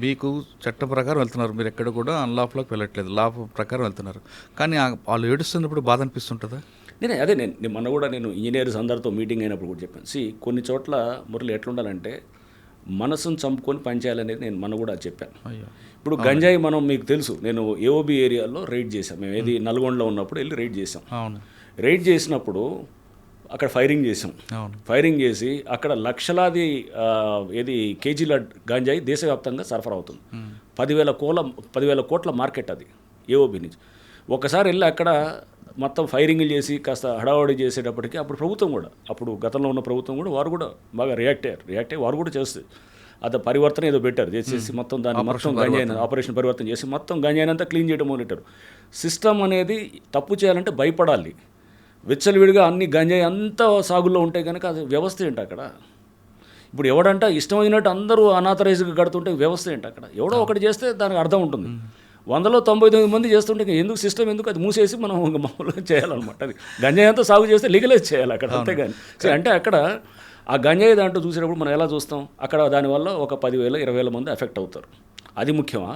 మీకు చట్టం ప్రకారం వెళ్తున్నారు, మీరు ఎక్కడ కూడా అన్లాఫ్లోకి వెళ్ళట్లేదు, లా ప్రకారం వెళ్తున్నారు. కానీ వాళ్ళు ఏడుస్తున్నప్పుడు బాధ అనిపిస్తుంటుందా? నేను మొన్న కూడా నేను ఇంజనీర్స్ అందరితో మీటింగ్ అయినప్పుడు కూడా చెప్పాను. కొన్ని చోట్ల మురళి ఎట్లుండాలంటే మనసును చంపుకొని పనిచేయాలనేది నేను మొన్న కూడా చెప్పాను. ఇప్పుడు గంజాయి మనం మీకు తెలుసు, నేను ఏఓబి ఏరియాలో రైడ్ చేశాం. మేము ఏది నల్గొండలో ఉన్నప్పుడు వెళ్ళి రైడ్ చేసాం. రైడ్ చేసినప్పుడు అక్కడ ఫైరింగ్ చేసాం. ఫైరింగ్ చేసి అక్కడ లక్షలాది కేజీల గంజాయి దేశవ్యాప్తంగా సరఫరా అవుతుంది. 10,000 కోట్ల మార్కెట్ అది ఏఓబి నుంచి. ఒకసారి వెళ్ళి అక్కడ మొత్తం ఫైరింగ్లు చేసి కాస్త హడావడి చేసేటప్పటికి అప్పుడు ప్రభుత్వం కూడా, అప్పుడు గతంలో ఉన్న ప్రభుత్వం కూడా, వారు కూడా బాగా రియాక్ట్ అయ్యి వారు కూడా చేస్తుంది. అది పరివర్తన ఏదో పెట్టారు, చేసేసి మొత్తం దాన్ని మొత్తం గంజాయిన ఆపరేషన్ పరివర్తన చేసి మొత్తం గంజాయినంతా క్లీన్ చేయడం మొదలెట్టారు. సిస్టమ్ అనేది తప్పు చేయాలంటే భయపడాలి. విచ్చలవిడిగా అన్ని గంజాయి అంతా సాగుల్లో ఉంటే కనుక అది వ్యవస్థ ఏంటి అక్కడ? ఇప్పుడు ఎవడంట ఇష్టమైనట్టు అందరూ అనాథరైజ్గా కడుతుంటే వ్యవస్థ ఏంటి అక్కడ? ఎవడో ఒకటి చేస్తే దానికి అర్థం ఉంటుంది. 100లో 99 మంది చేస్తుంటే ఎందుకు సిస్టమ్ ఎందుకు? అది మూసేసి మనం మామూలుగా చేయాలన్నమాట. అది గంజాయి అంతా సాగు చేస్తే లీగలైజ్ చేయాలి అక్కడ, అంతేగాని అంటే అక్కడ ఆ గంజాయి దాంట్లో చూసేటప్పుడు మనం ఎలా చూస్తాం? అక్కడ దానివల్ల ఒక 10,000 20,000 మంది ఎఫెక్ట్ అవుతారు. అది ముఖ్యమా?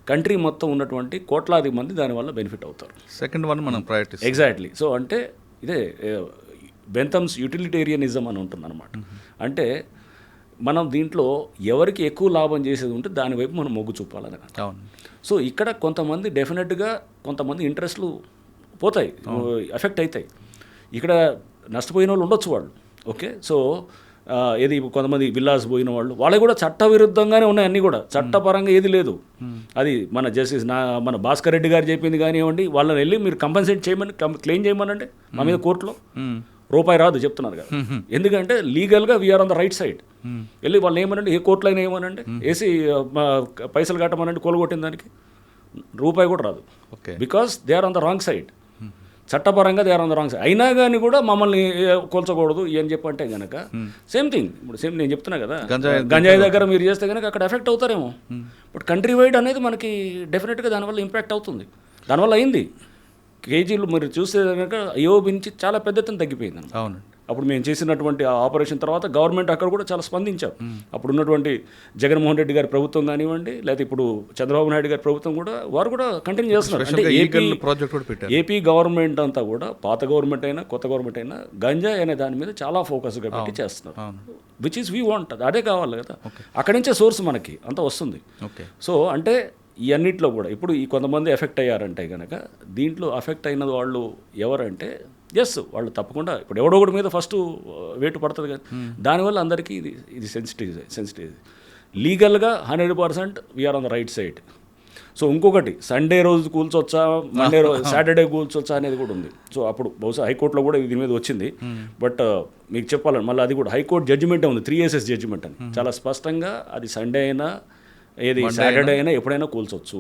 కంట్రీ మొత్తం ఉన్నటువంటి కోట్లాది మంది దానివల్ల బెనిఫిట్ అవుతారు. సెకండ్ వన్ మనం ప్రయారిటీ. ఎగ్జాక్ట్లీ. సో అంటే ఇదే బెంథమ్స్ యూటిలిటేరియనిజం అని ఉంటుందన్నమాట. అంటే మనం దీంట్లో ఎవరికి ఎక్కువ లాభం చేసేది ఉంటే దానివైపు మనం మొగ్గు చూపాలని. సో ఇక్కడ కొంతమంది డెఫినెట్గా కొంతమంది ఇంట్రెస్ట్లు పోతాయి, ఎఫెక్ట్ అవుతాయి. ఇక్కడ నష్టపోయిన వాళ్ళు ఉండొచ్చు వాళ్ళు, ఓకే. సో కొంతమంది విల్లాస్ పోయిన వాళ్ళకి కూడా చట్టవిరుద్ధంగానే ఉన్నాయి అన్నీ కూడా, చట్టపరంగా ఏది లేదు. అది మన జస్టిస్ మన భాస్కర్ రెడ్డి గారు చెప్పింది కానివ్వండి, వాళ్ళని వెళ్ళి మీరు కంపెన్సేట్ చేయమని క్లెయిమ్ చేయమనంటే మా మీద కోర్టులో రూపాయి రాదు చెప్తున్నారు కదా. ఎందుకంటే లీగల్గా we are on the right side. వెళ్ళి వాళ్ళు ఏమనండి, ఏ కోర్టులో అయినా ఏమనండి, వేసి పైసలు కట్టమనండి, కొలగొట్టిన దానికి రూపాయి కూడా రాదు. Because they are on the wrong side. చట్టపరంగా they are on the wrong side. అయినా కానీ కూడా మమ్మల్ని కోల్చకూడదు అని చెప్పంటే కనుక సేమ్ థింగ్. ఇప్పుడు నేను చెప్తున్నా కదా, గంజాయి దగ్గర మీరు చేస్తే కనుక అక్కడ ఎఫెక్ట్ అవుతారేమో. బట్ కంట్రీ వైడ్ అనేది మనకి డెఫినెట్గా దానివల్ల ఇంపాక్ట్ అవుతుంది. దానివల్ల అయింది. కేజీలు మీరు చూస్తే కనుక ఏఓబి నుంచి చాలా పెద్ద ఎత్తున తగ్గిపోయింది. అవునండి. అప్పుడు మేము చేసినటువంటి ఆపరేషన్ తర్వాత గవర్నమెంట్ అక్కడ కూడా చాలా స్పందించారు. అప్పుడు ఉన్నటువంటి జగన్మోహన్ రెడ్డి గారి ప్రభుత్వం కానివ్వండి, లేదా ఇప్పుడు చంద్రబాబు నాయుడు గారి ప్రభుత్వం కూడా, వారు కూడా కంటిన్యూ చేస్తున్నారు. అంటే ఏపీ గవర్నమెంట్ అంతా కూడా, పాత గవర్నమెంట్ అయినా కొత్త గవర్నమెంట్ అయినా, గంజాయి అనే దాని మీద చాలా ఫోకస్గా పెట్టి చేస్తున్నారు. విచ్ ఈస్ వీ వాంట్, అదే కావాలి కదా. అక్కడి నుంచే సోర్స్ మనకి అంతా వస్తుంది. సో అంటే ఈ అన్నిట్లో కూడా ఇప్పుడు ఈ కొంతమంది ఎఫెక్ట్ అయ్యారంటే కనుక, దీంట్లో ఎఫెక్ట్ అయిన వాళ్ళు ఎవరంటే వాళ్ళు తప్పకుండా ఇప్పుడు ఎవడో ఒకటి మీద ఫస్ట్ వేటు పడుతుంది కదా. దానివల్ల అందరికీ ఇది సెన్సిటివ్. లీగల్గా 100% we are on the right side. So ఇంకొకటి, సండే రోజు కూల్చొచ్చా, మండే రోజు సాటర్డే కూల్చొచ్చా అనేది కూడా ఉంది. సో అప్పుడు బహుశా హైకోర్టులో కూడా దీని మీద వచ్చింది. బట్ మీకు చెప్పాలని మళ్ళీ అది కూడా హైకోర్టు జడ్జిమెంటే ఉంది, 3SS జడ్జిమెంట్ అని. చాలా స్పష్టంగా అది సండే అయినా సాటర్డే అయినా ఎప్పుడైనా కూల్చొచ్చు,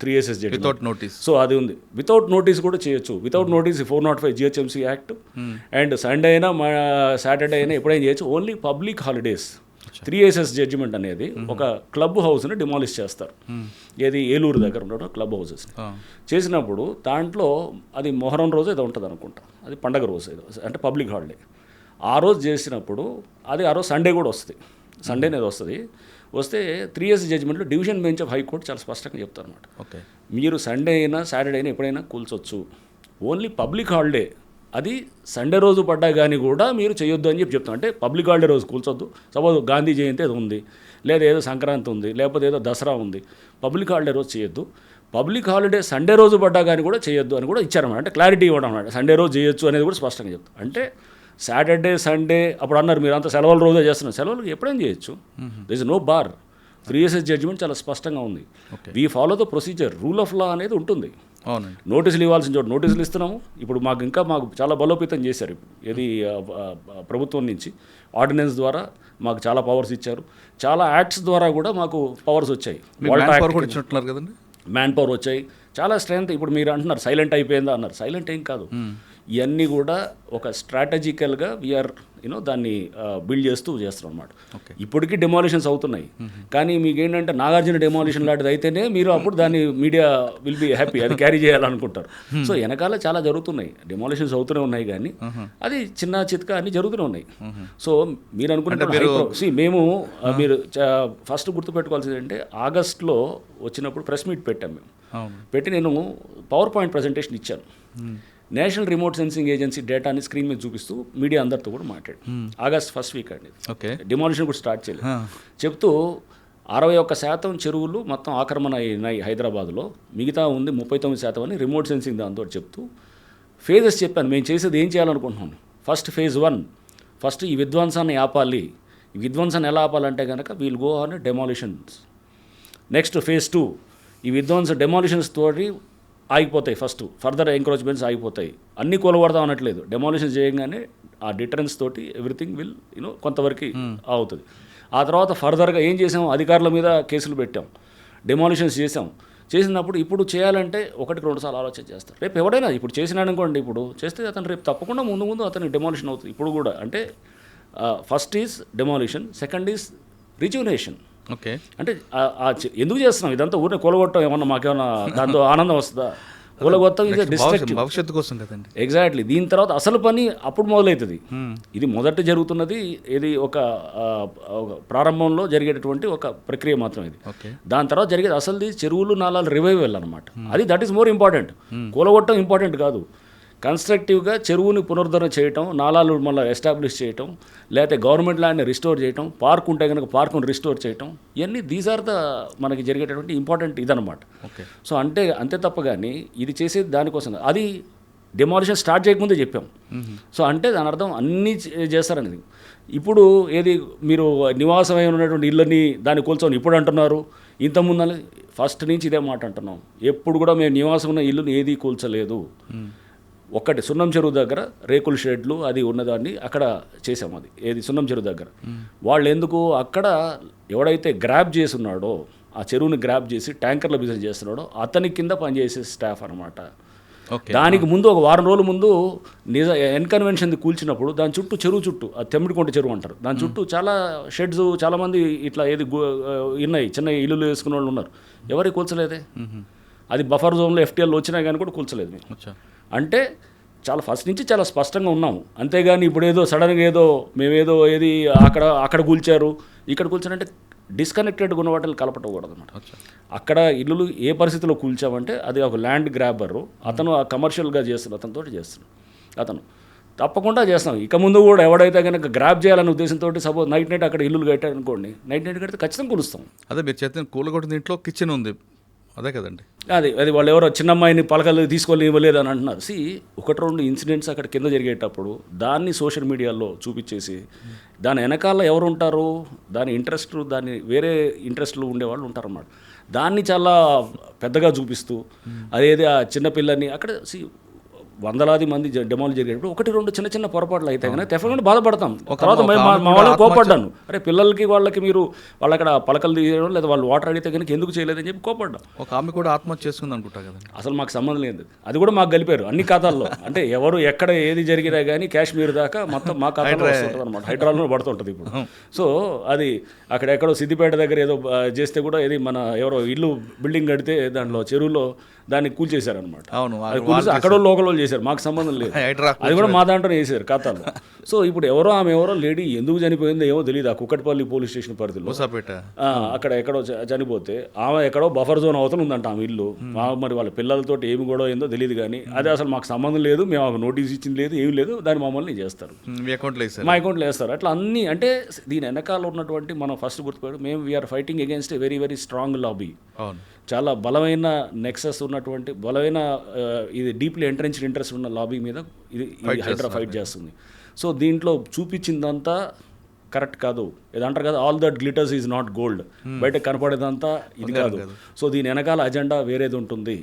3SS వితౌట్ నోటీస్. సో అది ఉంది. వితౌట్ నోటీస్ కూడా చేయొచ్చు. Without notice 405 GHMC act. And Sunday అయినా సాటర్డే అయినా ఎప్పుడైనా చేయొచ్చు. Only public holidays 3SS judgement అనేది ఒక క్లబ్ హౌస్ని డిమాలిష్ చేస్తారు. ఏలూరు దగ్గర ఉన్న క్లబ్ హౌసెస్ చేసినప్పుడు దాంట్లో అది మొహరం రోజు ఏదో ఉంటుంది అనుకుంటా, అది పండగ రోజు ఏదో, అంటే పబ్లిక్ హాలిడే. ఆ రోజు చేసినప్పుడు అది ఆ రోజు సండే కూడా వస్తుంది, సండే అనేది వస్తే 3SS జడ్జిమెంట్లో డివిజన్ బెంచ్ ఆఫ్ హైకోర్టు చాలా స్పష్టంగా చెప్తారు అనమాట. మీరు సండే అయినా సాటర్డే అయినా ఎప్పుడైనా కూల్చొచ్చు. ఓన్లీ పబ్లిక్ హాలిడే అది సండే రోజు పడ్డా కానీ కూడా మీరు చేయొద్దు అని చెప్తాం. అంటే పబ్లిక్ హాలిడే రోజు కూల్చొద్దు. సపోజ్ గాంధీ జయంతి అది ఉంది, లేదా ఏదో సంక్రాంతి ఉంది, లేకపోతే ఏదో దసరా ఉంది, పబ్లిక్ హాలిడే రోజు చేయొద్దు. పబ్లిక్ హాలిడే సండే రోజు పడ్డా కానీ కూడా చేయొద్దు అని కూడా ఇచ్చారన్నమాట. అంటే క్లారిటీ ఇవ్వడం అన్నమాట. సండే రోజు చేయొచ్చు అనేది కూడా స్పష్టంగా చెప్తాం. అంటే సాటర్డే సండే అప్పుడు అన్నారు మీరు అంతా సెలవుల రోజే చేస్తున్నారు, సెలవులు ఎప్పుడైనా చేయొచ్చు. There is no bar. 3SS judgement చాలా స్పష్టంగా ఉంది. We follow the procedure, rule of law అనేది ఉంటుంది. నోటీసులు ఇవ్వాల్సిన చోటు నోటీసులు ఇస్తున్నాము. ఇప్పుడు మాకు చాలా బలోపేతం చేశారు. ఇప్పుడు ప్రభుత్వం నుంచి ఆర్డినెన్స్ ద్వారా మాకు చాలా పవర్స్ ఇచ్చారు. చాలా యాక్ట్స్ ద్వారా కూడా మాకు పవర్స్ వచ్చాయి. మ్యాన్ పవర్ వచ్చాయి, చాలా స్ట్రెంత్. ఇప్పుడు మీరు అంటున్నారు సైలెంట్ అయిపోయిందా అన్నారు. సైలెంట్ ఏం కాదు. ఇవన్నీ కూడా ఒక స్ట్రాటజికల్గా వీఆర్ దాన్ని బిల్డ్ చేస్తూ చేస్తున్నాం అనమాట. ఇప్పటికీ డెమాలిషన్స్ అవుతున్నాయి, కానీ మీకు ఏంటంటే నాగార్జున డెమాలిషన్ లాంటిది అయితేనే మీరు అప్పుడు దాన్ని మీడియా విల్ బి హ్యాపీ, అది క్యారీ చేయాలనుకుంటారు. సో వెనకాల చాలా జరుగుతున్నాయి, డెమాలిషన్స్ అవుతూనే ఉన్నాయి, కానీ అది చిన్న చిత్కా అన్ని జరుగుతూనే ఉన్నాయి. సో మీరు అనుకుంటే మేము మీరు ఫస్ట్ గుర్తుపెట్టుకోవాల్సింది అంటే ఆగస్ట్లో వచ్చినప్పుడు ప్రెస్ మీట్ పెట్టాం మేము. పెట్టి నేను పవర్ పాయింట్ ప్రజెంటేషన్ ఇచ్చాను. నేషనల్ రిమోట్ సెన్సింగ్ ఏజెన్సీ డేటాని స్క్రీన్ మీద చూపిస్తూ మీడియా అందరితో కూడా మాట్లాడు. ఆగస్ట్ ఫస్ట్ వీక్ అండి, డిమాలిషన్ కూడా స్టార్ట్ చేయలేదు. చెప్తూ 61% చెరువులు మొత్తం ఆక్రమణ అయినాయి హైదరాబాద్లో, మిగతా ఉంది 39% అని రిమోట్ సెన్సింగ్ దాంతో చెప్తూ ఫేజెస్ చెప్పాను. మేము చేసేది ఏం చేయాలనుకుంటున్నాను. ఫస్ట్ ఫేజ్ 1, ఫస్ట్ ఈ విధ్వంసాన్ని ఆపాలి. ఈ విధ్వంసాన్ని ఎలా ఆపాలంటే కనుక we'll go on demolitions. Next phase 2, ఈ డెమాలిషన్స్ తోటి ఆగిపోతాయి, ఫస్ట్ ఫర్దర్ ఎంక్రోచ్మెంట్స్ ఆగిపోతాయి. అన్నీ కూలగొడదాం అనట్లేదు, డెమాలిషన్ చేయగానే ఆ డిటరెన్స్ తోటి ఎవ్రీథింగ్ విల్ కొంతవరకు అవుతుంది. ఆ తర్వాత ఫర్దర్గా ఏం చేసాం, అధికారుల మీద కేసులు పెట్టాం, డెమాలిషన్స్ చేసాం. చేసినప్పుడు ఇప్పుడు చేయాలంటే 1-2 సార్లు ఆలోచన చేస్తారు. రేపు ఎవడైనా ఇప్పుడు చేసినాడు అనుకోండి, ఇప్పుడు చేస్తే అతను రేపు తప్పకుండా ముందు అతనికి డెమాలిషన్ అవుతుంది. ఇప్పుడు కూడా అంటే first is demolition, second is రిజ్యునేషన్. Okay, అంటే ఎందుకు చేస్తున్నాం ఇదంతా? ఊరిని కూలగొట్టడం ఏమన్నా మాకేమన్నా దాంతో ఆనందం వస్తుందా? కూలగొట్టం ఇది డిస్ట్రక్టివ్, భవిష్యత్తు కోసం కదండి. ఎగ్జాక్ట్లీ. దీని తర్వాత అసలు పని అప్పుడు మొదలవుతుంది. ఇది మొదట జరుగుతున్నది, ఇది ఒక ప్రారంభంలో జరిగేటటువంటి ఒక ప్రక్రియ మాత్రం ఇది. దాని తర్వాత జరిగేది అసలుది చెరువులు నాలాలు రివైవల్ అనమాట. అది దట్ ఈస్ మోర్ ఇంపార్టెంట్. కూలగొట్టడం ఇంపార్టెంట్ కాదు, కన్స్ట్రక్టివ్గా చెరువుని పునరుద్ధరణ చేయటం, నాలాలు మళ్ళీ ఎస్టాబ్లిష్ చేయటం, లేకపోతే గవర్నమెంట్ ల్యాండ్ని రిస్టోర్ చేయటం, పార్క్ ఉంటే కనుక పార్కును రిస్టోర్ చేయటం, ఇవన్నీ దీస్ ఆర్ ద మనకి జరిగేటటువంటి ఇంపార్టెంట్ ఇదనమాట. సో అంతే తప్ప కానీ ఇది చేసేది దానికోసం. అది డెమాలిషన్ స్టార్ట్ చేయకముందే చెప్పాం. సో అంటే దాని అర్థం అన్నీ చేస్తారనేది. ఇప్పుడు ఏది మీరు నివాసమై ఉన్నటువంటి ఇళ్ళని దాన్ని కూల్చొని ఇప్పుడు అంటున్నారు, ఇంతకుముందు ఫస్ట్ నుంచి ఇదే మాట అంటున్నాం. ఎప్పుడు కూడా మేము నివాసం ఉన్న ఇల్లుని ఏది కూల్చలేదు. ఒక్కటి సున్నం చెరువు దగ్గర రేకుల షెడ్లు అది ఉన్నదాన్ని అక్కడ చేసాం. అది ఏది సున్నం చెరువు దగ్గర వాళ్ళు ఎందుకు అక్కడ ఎవడైతే గ్రాబ్ చేసి ఉన్నాడో, ఆ చెరువుని గ్రాబ్ చేసి ట్యాంకర్ల బిజినెస్ చేస్తున్నాడో అతని కింద పనిచేసే స్టాఫ్ అనమాట. దానికి ముందు ఒక వారం రోజుల ముందు ఎన్కన్వెన్షన్ కూల్చినప్పుడు దాని చుట్టూ చెరువు చుట్టూ, అది తెమ్మిడికొంట చెరువు అంటారు, దాని చుట్టూ చాలా షెడ్స్ చాలామంది ఇట్లా ఏది ఉన్నాయి, చిన్న ఇల్లులు వేసుకునే వాళ్ళు ఉన్నారు. ఎవరికి కూల్చలేదే. అది బఫర్ జోన్లో FTL వచ్చినా కానీ కూడా కూల్చలేదు మేము. అంటే చాలా ఫస్ట్ నుంచి చాలా స్పష్టంగా ఉన్నాము. అంతేగాని ఇప్పుడు ఏదో సడన్గా ఏదో మేమేదో ఏది అక్కడ కూల్చారు ఇక్కడ కూల్చారంటే డిస్కనెక్టెడ్గా ఉన్న వాటిని కలపటకూడదు అనమాట. అక్కడ ఇల్లులు ఏ పరిస్థితిలో కూల్చామంటే అది ఒక ల్యాండ్ గ్రాబరు, అతను ఆ కమర్షియల్గా చేస్తున్నాడు, అతనితో చేస్తున్నాడు. అతను తప్పకుండా చేస్తాం. ఇక ముందు కూడా ఎవడైతే కనుక గ్రాబ్ చేయాలనే ఉద్దేశంతో సపోజ్ నైట్ అక్కడ ఇల్లులు కట్టారనుకోండి, నైట్ కడితే ఖచ్చితంగా కూలుస్తాం. అదే మీరు చేసిన కూలగొట్టిన ఇంట్లో కిచెన్ ఉంది, అదే కదండి. అది వాళ్ళు ఎవరో చిన్న అమ్మాయిని పలకలు తీసుకొని ఇవ్వలేదు అని అంటున్నారు. 1-2 ఇన్సిడెంట్స్ అక్కడ కింద జరిగేటప్పుడు దాన్ని సోషల్ మీడియాలో చూపించేసి దాని వెనకాల ఎవరు ఉంటారు, దాని ఇంట్రెస్ట్, దాన్ని వేరే ఇంట్రెస్ట్లు ఉండేవాళ్ళు ఉంటారన్నమాట. దాన్ని చాలా పెద్దగా చూపిస్తూ అదేది ఆ చిన్నపిల్లని అక్కడ వందలాది మంది డెమాలు జరిగేటప్పుడు 1-2 చిన్న పొరపాట్లు అయితే కనుక డెఫినెట్గా బాధపడతాం. తర్వాత మా వాళ్ళని కోపడ్డాను, అరే పిల్లలకి వాళ్ళకి మీరు వాళ్ళు అక్కడ పలకలు తీయడం లేదా వాళ్ళు వాటర్ అడిగితే కనుక ఎందుకు చేయలేదని చెప్పి కోపడ్డాం. ఒక ఆమె కూడా ఆత్మహత్య చేసుకుంది అనుకుంటా కదా. అసలు మాకు సంబంధం లేదు, అది కూడా మాకు కలిపారు అన్ని ఖాతాల్లో. అంటే ఎవరు ఎక్కడ ఏది జరిగినా కానీ కాశ్మీర్ దాకా మొత్తం మా ఖాతాలో వస్తుంటుంది అనమాట, హైడ్రాల్లో పడుతుంటుంది ఇప్పుడు. సో అది అక్కడ ఎక్కడో సిద్దిపేట దగ్గర ఏదో చేస్తే కూడా ఏది మన ఎవరో ఇల్లు బిల్డింగ్ కడితే దాంట్లో చెరువులో దాన్ని కూల్చేశారనమాట. అక్కడ లోకల్ వాళ్ళు చేశారు, మాకు సంబంధం లేదు. అది కూడా మా దాంట్లోనే వేసారు ఖాతాలో. సో ఇప్పుడు ఆమె ఎవరో లేడీ ఎందుకు చనిపోయిందో ఏమో తెలియదు. ఆ కుక్కట్పల్లి పోలీస్ స్టేషన్ పరిధిలో అక్కడ ఎక్కడో చనిపోతే ఆమె ఎక్కడో బఫర్ జోన్ అవతల ఉందంట ఆమె ఇల్లు. మరి వాళ్ళ పిల్లలతో ఏమి గొడవ ఏందో తెలియదు, కానీ అది అసలు మాకు సంబంధం లేదు, మేము ఒక నోటీస్ ఇచ్చింది లేదు, ఏమి లేదు, దాన్ని మమ్మల్ని చేస్తారు, మా అకౌంట్లో వేస్తారు. అట్లా అన్నీ అంటే దీని వెనకాల ఉన్నటువంటి మనం ఫస్ట్ గుర్తుపెట్టు, మేము we are fighting against a very very strong lobby. చాలా బలమైన నెక్సస్ ఉన్నటువంటి బలమైన ఇది డీప్లీ ఎంట్రెన్స్డ్ ఇంట్రెస్ట్ ఉన్న లాబీ మీద ఇది హైడ్రా ఫైట్ చేస్తుంది. సో దీంట్లో చూపించిందంతా కరెక్ట్ కాదు. ఇది అంటారు కదా, all that glitters is not gold. బయట కనపడేదంతా ఇది కాదు. సో దీని వెనకాల అజెండా వేరేది ఉంటుంది.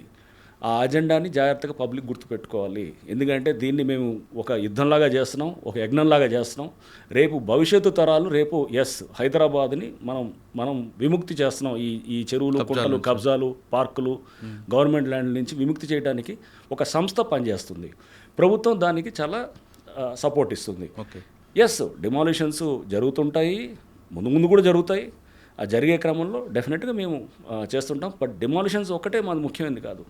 ఆ అజెండాని జాగ్రత్తగా పబ్లిక్ గుర్తుపెట్టుకోవాలి. ఎందుకంటే దీన్ని మేము ఒక యుద్ధంలాగా చేస్తున్నాం, ఒక యజ్ఞంలాగా చేస్తున్నాం. రేపు భవిష్యత్తు తరాలు రేపు హైదరాబాద్ని మనం విముక్తి చేస్తున్నాం. ఈ చెరువులు, కుంటలు, కబ్జాలు, పార్కులు, గవర్నమెంట్ ల్యాండ్ నుంచి విముక్తి చేయడానికి ఒక సంస్థ పనిచేస్తుంది. ప్రభుత్వం దానికి చాలా సపోర్ట్ ఇస్తుంది. ఓకే. డిమాలిషన్స్ జరుగుతుంటాయి, ముందు కూడా జరుగుతాయి. ఆ జరిగే క్రమంలో డెఫినెట్గా మేము చేస్తుంటాం. బట్ డిమాలిషన్స్ ఒక్కటే మాది ముఖ్యమైనది కాదు.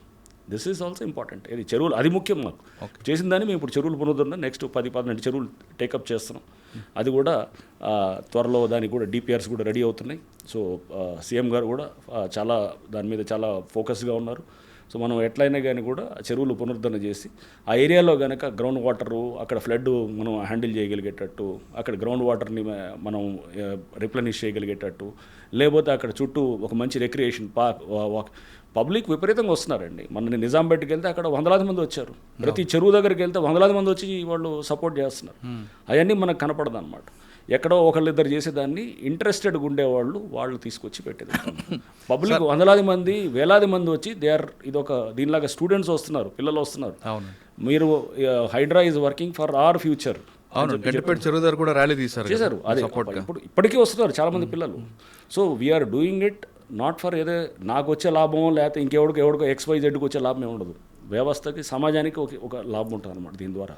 This is also important. ఇది చెరువులు అది ముఖ్యం మాకు. చేసిన దాన్ని మేము ఇప్పుడు చెరువులు పునరుద్ధరణ నెక్స్ట్ 10-12 చెరువులు టేకప్ చేస్తున్నాం. అది కూడా త్వరలో దానికి కూడా డిపిఆర్స్ కూడా రెడీ అవుతున్నాయి. సో సీఎం గారు కూడా చాలా దాని మీద చాలా ఫోకస్గా ఉన్నారు. సో మనం ఎట్లయినా కానీ కూడా చెరువులు పునరుద్ధరణ చేసి ఆ ఏరియాలో కనుక గ్రౌండ్ వాటరు అక్కడ ఫ్లడ్ మనం హ్యాండిల్ చేయగలిగేటట్టు, అక్కడ గ్రౌండ్ వాటర్ని మనం రిప్లెనిష్ చేయగలిగేటట్టు, లేకపోతే అక్కడ చుట్టూ ఒక మంచి రిక్రియేషన్ పార్క్. పబ్లిక్ విపరీతంగా వస్తున్నారండి. మన నిజాంపేటకి వెళ్తే అక్కడ వందలాది మంది వచ్చారు. ప్రతి చెరువు దగ్గరికి వెళ్తే వందలాది మంది వచ్చి వాళ్ళు సపోర్ట్ చేస్తున్నారు. అవన్నీ మనకు కనపడదు అనమాట. ఎక్కడో ఒకళ్ళిద్దరు చేసేదాన్ని ఇంట్రెస్టెడ్గా ఉండేవాళ్ళు వాళ్ళు తీసుకొచ్చి పెట్టేది. పబ్లిక్ వందలాది మంది, వేలాది మంది వచ్చి ఇదొక దీనిలాగా స్టూడెంట్స్ వస్తున్నారు, పిల్లలు వస్తున్నారు. మీరు HYDRAA is working for our future. Gandipet చెరువు దగ్గర కూడా ర్యాలీ చేశారు. అదే ఇప్పటికీ వస్తున్నారు చాలామంది పిల్లలు. So we are doing it not for ఏదో నాకు వచ్చే లాభం, లేకపోతే ఇంకెవడికో XYZకి వచ్చే లాభం ఏమి ఉండదు. వ్యవస్థకి, సమాజానికి ఒక లాభం ఉంటుంది అన్నమాట దీని ద్వారా.